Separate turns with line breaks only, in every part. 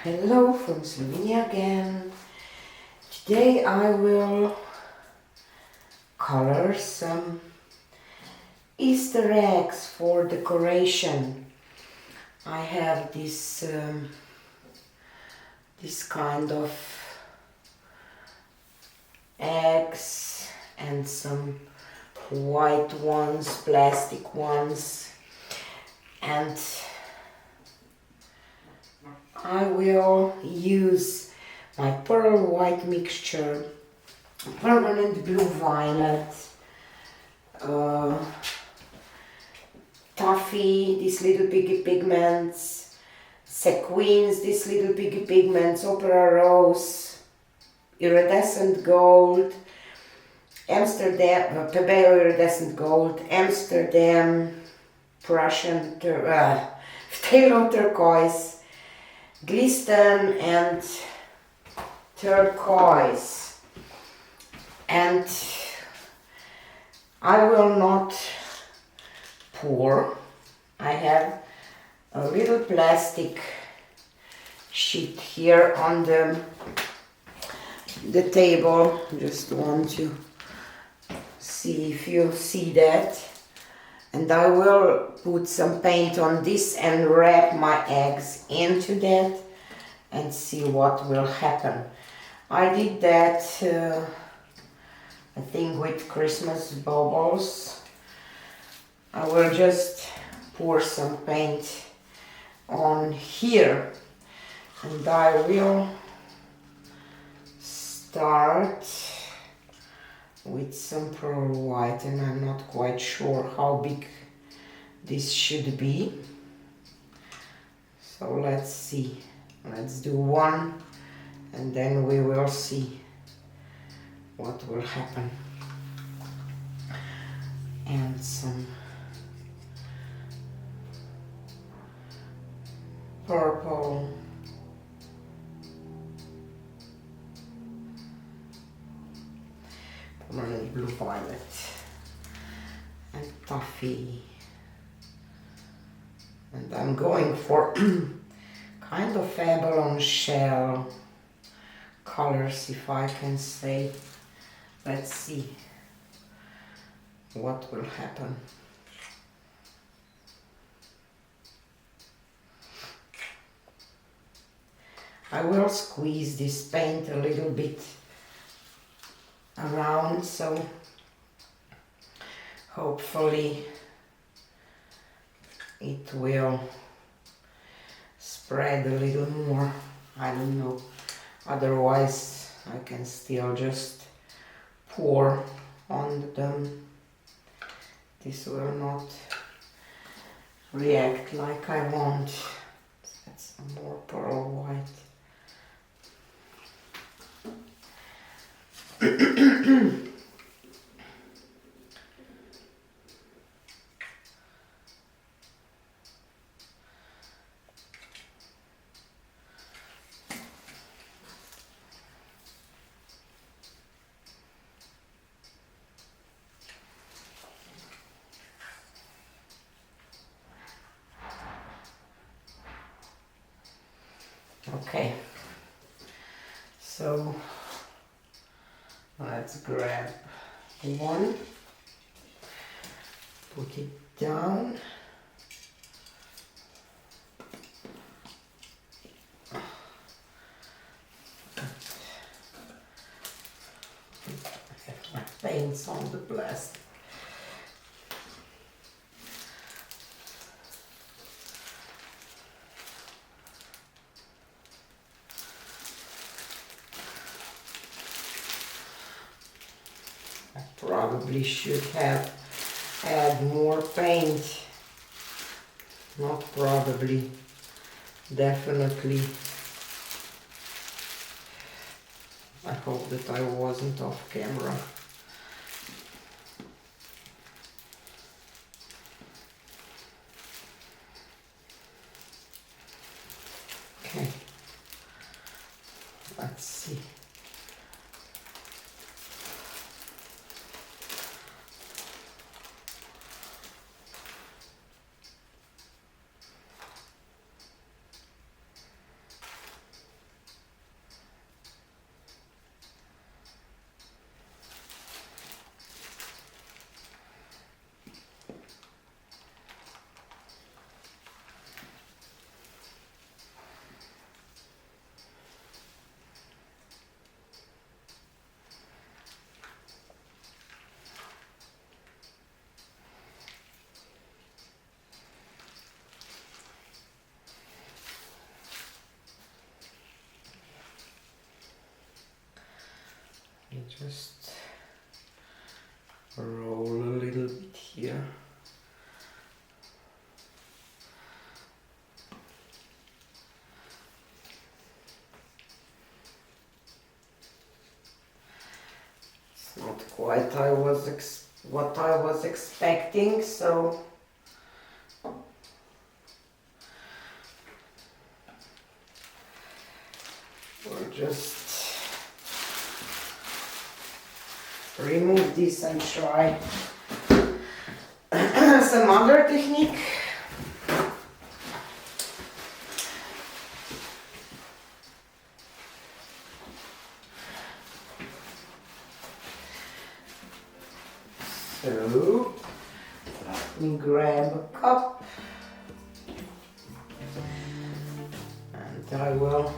Hello from Slovenia again. Today I will color some Easter eggs for decoration. I have this kind of eggs and some white ones, plastic ones, and I will use my pearl white mixture, permanent blue violet, taffy, these little piggy pigments, sequins, these little piggy pigments, opera rose, iridescent gold, Amsterdam, Pebeo iridescent gold, Amsterdam, Prussian, Phthalo turquoise, glisten and turquoise. And I will not pour. I have a little plastic sheet here on the table. Just want to see if you see that. And I will put some paint on this and wrap my eggs into that and see what will happen. I did that I think with Christmas baubles. I will just pour some paint on here and I will start with some pearl white, and I'm not quite sure how big this should be. So let's see. Let's do one and then we will see what will happen. And some purple. Permanent blue violet and taffy, and I'm going for kind of abalone shell colors, if I can say. Let's see what will happen. I will squeeze this paint a little bit around, so hopefully it will spread a little more. I don't know, otherwise I can still just pour on them. This will not react like I want. That's some more pearl white. Okay, so let's grab one, put it down, I have my paints on the plastic. Probably should have add more paint. Not probably, definitely. I hope that I wasn't off camera. Okay, let's see. Just roll a little bit here. It's not quite what I was expecting, so we'll just remove this and try some other technique. So let me grab a cup and I will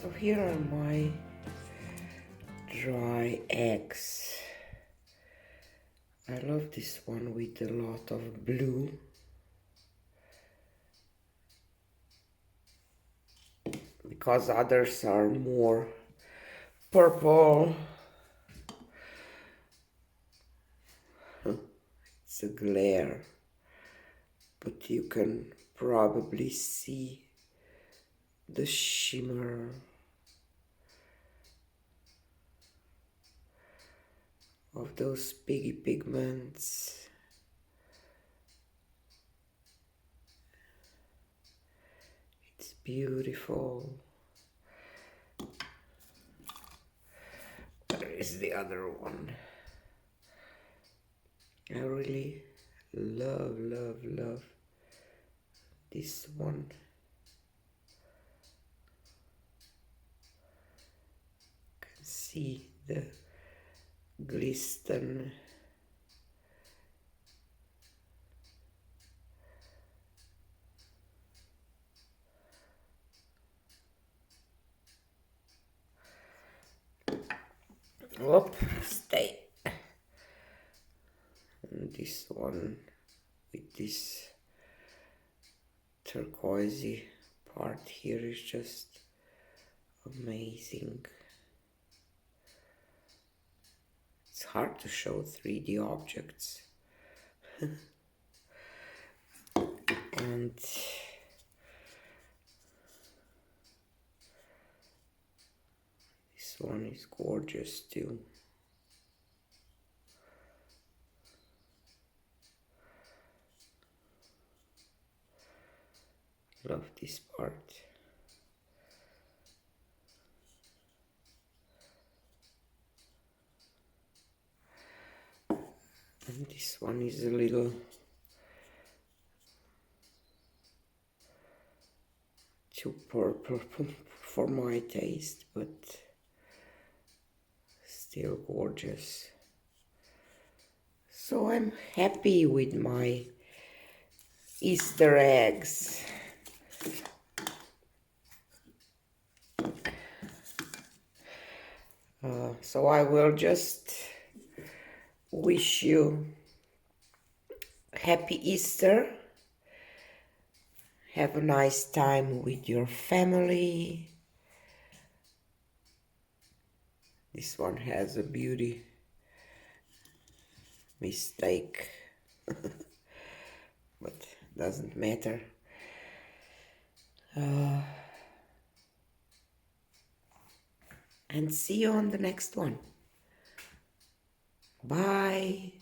So here are my dry eggs. I love this one with a lot of blue. Because others are more purple. It's a glare, but you can probably see the shimmer of those piggy pigments. It's beautiful. Where is the other one? I really love this one. You can see the glisten. Whoop, stay. And this one with this turquoisey part here is just amazing. It's hard to show 3D objects. And this one is gorgeous too. Love this part. And this one is a little too purple for my taste, but still gorgeous. So I'm happy with my Easter eggs. So I will just wish you happy Easter. Have a nice time with your family. This one has a beauty mistake, but doesn't matter. And see you on the next one. Bye.